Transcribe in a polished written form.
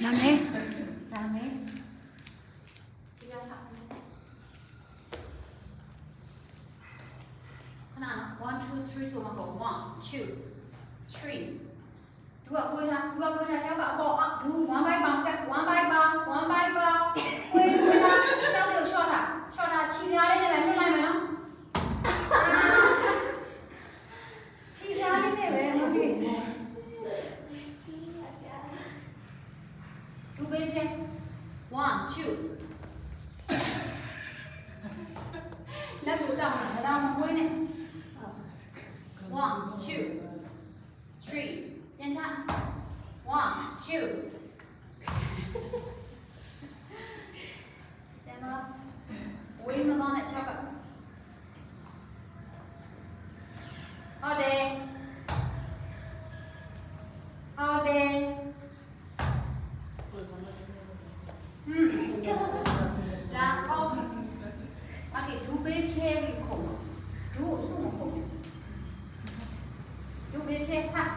နာမည် ရှိရဟာခဏနော်1 2 3ဆိုမှတော့1 2 3သူကကိုယ်ထားရှောက်ကအပေါ်အဒူ1 by ပေါင်က1 by ပေါင်1 by ပေါင်ကိုယ်ထားရှောက်လို့ရှော့တာခြေပြားလေးနဲ့ပဲနှိမ့်လိုက်မယ်နော်ခြေပြားလေးနဲ့ပဲโอเคဒူဘေးဖြဲ1 2လက်ကိုတောင်းတာဒါမှမဟုတ်နဲ့1 2 3ပြန်ချ1 2ပြန်တော့ဝေးမကောင်းတဲ့6ကဟုတ်တယ်လာအောက်โอเคဒူဘေးဖြဲပြီးခုံဒူကိုစုမခုံဒူဘေးဖြဲဖတ်